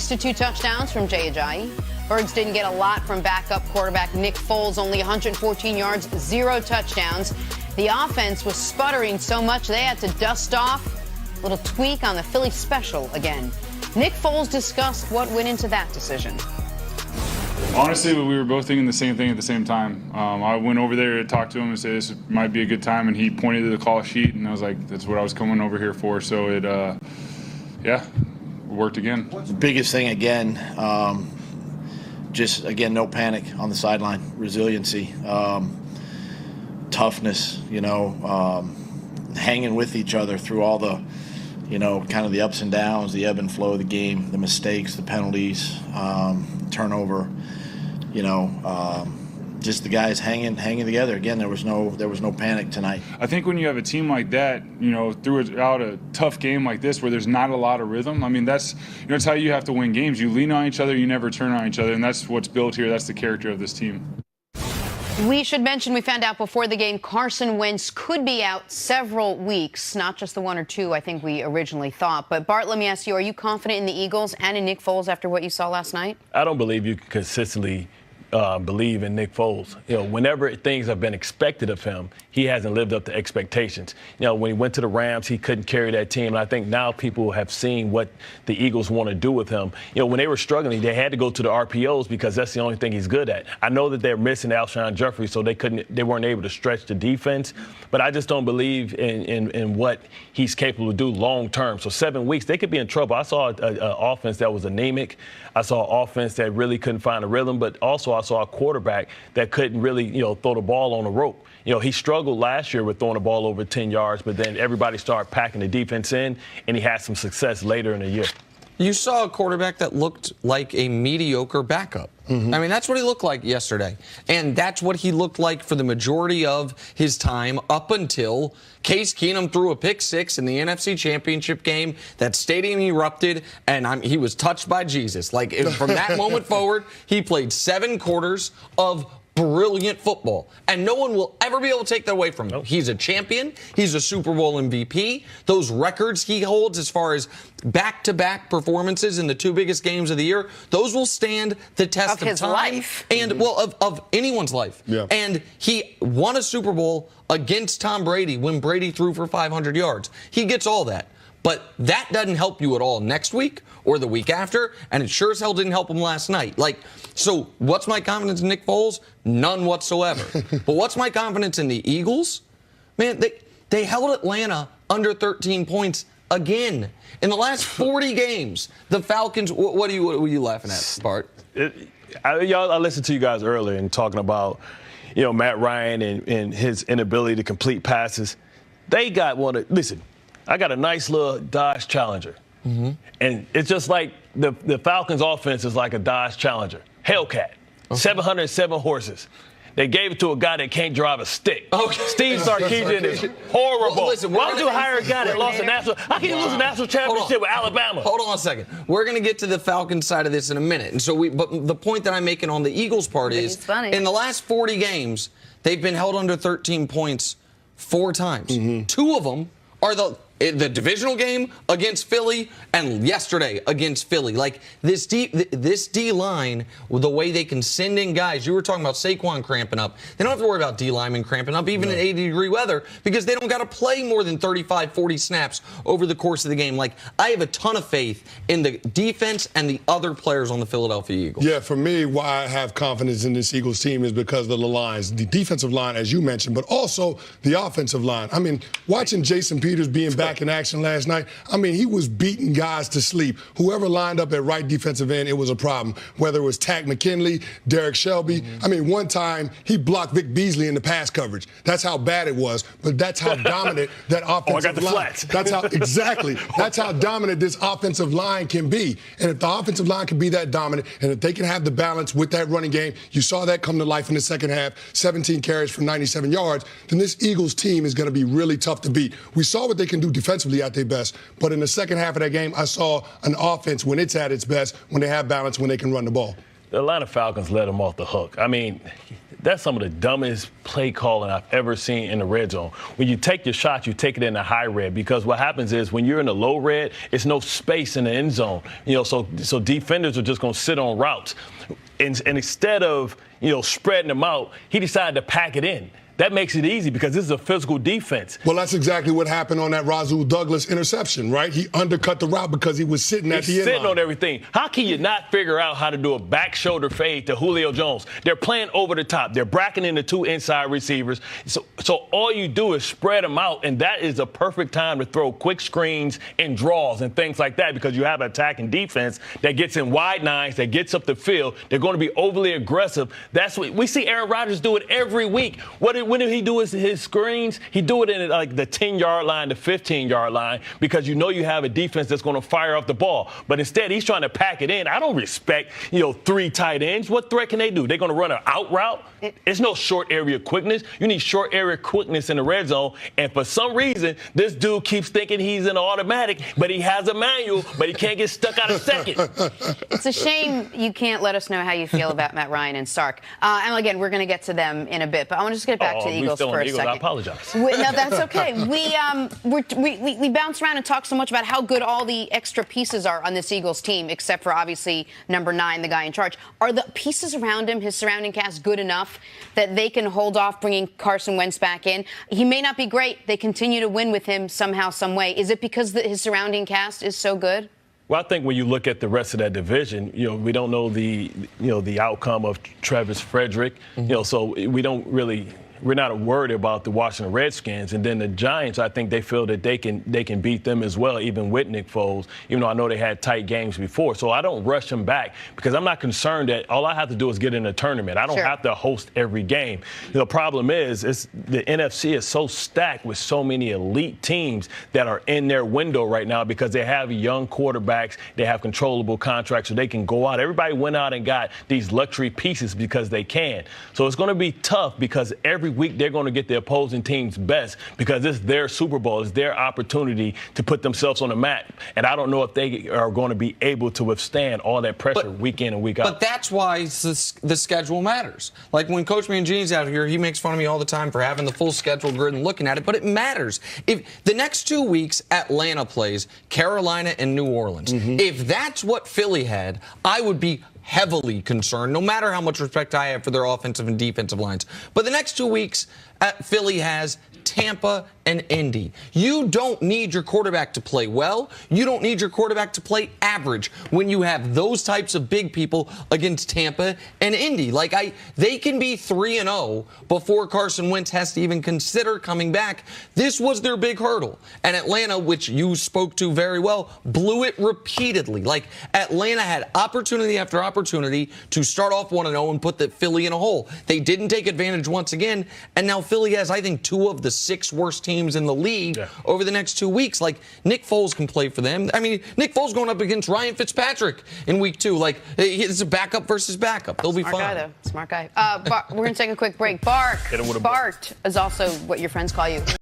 thanks to 2 touchdowns from Jay Ajayi. Birds didn't get a lot from backup quarterback Nick Foles, only 114 yards, 0 touchdowns. The offense was sputtering so much they had to dust off. A little tweak on the Philly special again. Nick Foles discussed what went into that decision. Honestly, we were both thinking the same thing at the same time. I went over there to talk to him and say this might be a good time, and he pointed to the call sheet, and I was like, that's what I was coming over here for. So it, worked again. The biggest thing again, just again, no panic on the sideline, resiliency, toughness, hanging with each other through all the, kind of the ups and downs, the ebb and flow of the game, the mistakes, the penalties, turnover, just the guys hanging together. Again, there was no panic tonight. I think when you have a team like that, throughout a tough game like this where there's not a lot of rhythm, I mean, that's how you have to win games. You lean on each other, you never turn on each other, and that's what's built here. That's the character of this team. We should mention we found out before the game Carson Wentz could be out several weeks, not just the 1 or 2 I think we originally thought. But, Bart, let me ask you, are you confident in the Eagles and in Nick Foles after what you saw last night? I don't believe you can consistently believe in Nick Foles. Whenever things have been expected of him, he hasn't lived up to expectations. When he went to the Rams, he couldn't carry that team. And I think now people have seen what the Eagles want to do with him. When they were struggling, they had to go to the RPOs because that's the only thing he's good at. I know that they're missing Alshon Jeffrey, so they weren't able to stretch the defense. But I just don't believe in what he's capable of do long term. So 7 weeks, they could be in trouble. I saw an offense that was anemic. I saw an offense that really couldn't find a rhythm, but also I saw a quarterback that couldn't really, throw the ball on a rope. He struggled last year with throwing the ball over 10 yards, but then everybody started packing the defense in, and he had some success later in the year. You saw a quarterback that looked like a mediocre backup. Mm-hmm. I mean, that's what he looked like yesterday. And that's what he looked like for the majority of his time up until Case Keenum threw a pick 6 in the NFC Championship game. That stadium erupted, and he was touched by Jesus. Like, from that moment forward, he played 7 quarters of brilliant football, and no one will ever be able to take that away from him. Nope. He's a champion. He's a Super Bowl MVP. Those records he holds as far as back-to-back performances in the 2 biggest games of the year, those will stand the test of his time. Life. And, of anyone's life. Yeah. And he won a Super Bowl against Tom Brady when Brady threw for 500 yards. He gets all that. But that doesn't help you at all next week or the week after, and it sure as hell didn't help him last night. So what's my confidence in Nick Foles? None whatsoever. But what's my confidence in the Eagles? Man, they held Atlanta under 13 points again. In the last 40 games, the Falcons, what are you laughing at, Bart? I listened to you guys earlier and talking about, Matt Ryan and his inability to complete passes. They got listen, I got a nice little Dodge Challenger. Mm-hmm. And it's just like the Falcons' offense is like a Dodge Challenger. Hellcat. Okay. 707 horses. They gave it to a guy that can't drive a stick. Okay. Steve Sarkisian is horrible. Well, listen, why would you hire a guy that lost a national? How can you lose a national championship with Alabama? Hold on a second. We're going to get to the Falcons side of this in a minute. And so but the point that I'm making on the Eagles part is, in the last 40 games, they've been held under 13 points 4 times. Mm-hmm. 2 of them are the divisional game against Philly and yesterday against Philly. Like, this D-line, the way they can send in guys. You were talking about Saquon cramping up. They don't have to worry about D-linemen cramping up, even in 80-degree weather, because they don't got to play more than 35, 40 snaps over the course of the game. Like, I have a ton of faith in the defense and the other players on the Philadelphia Eagles. Yeah, for me, why I have confidence in this Eagles team is because of the lines. The defensive line, as you mentioned, but also the offensive line. I mean, watching Jason Peters being back in action last night, I mean, he was beating guys to sleep. Whoever lined up at right defensive end, it was a problem. Whether it was Tack McKinley, Derek Shelby. Mm-hmm. I mean, one time he blocked Vic Beasley in the pass coverage. That's how bad it was, but that's how dominant that offensive line. Flats. That's how dominant this offensive line can be. And if the offensive line can be that dominant, and if they can have the balance with that running game, you saw that come to life in the second half, 17 carries for 97 yards, then this Eagles team is going to be really tough to beat. We saw what they can do defensively at their best, but in the second half of that game, I saw an offense when it's at its best, when they have balance, when they can run the ball. The Atlanta Falcons let them off the hook. I mean, that's some of the dumbest play calling I've ever seen in the red zone. When you take your shot, you take it in the high red, because what happens is when you're in the low red, it's no space in the end zone. So defenders are just going to sit on routes. And instead of, spreading them out, he decided to pack it in. That makes it easy because this is a physical defense. Well, that's exactly what happened on that Rasul Douglas interception, right? He undercut the route because he was sitting at the end line. Sitting on everything. How can you not figure out how to do a back shoulder fade to Julio Jones? They're playing over the top. They're bracketing the two inside receivers. So all you do is spread them out, and that is a perfect time to throw quick screens and draws and things like that, because you have an attacking defense that gets in wide nines, that gets up the field. They're going to be overly aggressive. That's what we see Aaron Rodgers do it every week. When did he do his screens? He do it in like the 10-yard line, the 15-yard line, because you have a defense that's going to fire off the ball. But instead, he's trying to pack it in. I don't respect, 3 tight ends. What threat can they do? They're going to run an out route? It's no short area quickness. You need short area quickness in the red zone. And for some reason, this dude keeps thinking he's an automatic, but he has a manual, but he can't get stuck out of second. It's a shame you can't let us know how you feel about Matt Ryan and Sark. And again, we're going to get to them in a bit, but I want to just get back to the Eagles for a second. I apologize. No, that's okay. We bounce around and talk so much about how good all the extra pieces are on this Eagles team, except for obviously number 9, the guy in charge. Are the pieces around him, his surrounding cast, good enough that they can hold off bringing Carson Wentz back in? He may not be great. They continue to win with him somehow, some way. Is it because his surrounding cast is so good? Well, I think when you look at the rest of that division, we don't know the outcome of Travis Frederick, so we don't really. We're not worried about the Washington Redskins. And then the Giants, I think they feel that they can beat them as well, even with Nick Foles, even though I know they had tight games before. So I don't rush them back because I'm not concerned that all I have to do is get in a tournament. I don't have to host every game. The problem is the NFC is so stacked with so many elite teams that are in their window right now because they have young quarterbacks, they have controllable contracts, so they can go out. Everybody went out and got these luxury pieces because they can. So it's going to be tough because every week they're going to get the opposing team's best because it's their Super Bowl. It's their opportunity to put themselves on the map. And I don't know if they are going to be able to withstand all that pressure week in and week out. But that's why the schedule matters. Like when Coach Mangini's out here, he makes fun of me all the time for having the full schedule grid and looking at it, but it matters. If the next 2 weeks Atlanta plays Carolina and New Orleans, if that's what Philly had, I would be heavily concerned, no matter how much respect I have for their offensive and defensive lines. But the next 2 weeks, Philly has Tampa and Indy. You don't need your quarterback to play well. You don't need your quarterback to play average when you have those types of big people against Tampa and Indy. They can be 3-0 before Carson Wentz has to even consider coming back. This was their big hurdle. And Atlanta, which you spoke to very well, blew it repeatedly. Atlanta had opportunity after opportunity to start off 1-0 and put the Philly in a hole. They didn't take advantage once again, and now Philly has, I think, 2 of the 6 worst teams in the league over the next 2 weeks. Nick Foles can play for them. I mean, Nick Foles going up against Ryan Fitzpatrick in week 2. It's a backup versus backup. They'll be fine. Smart guy, though. Smart guy. We're going to take a quick break. Bart is also what your friends call you.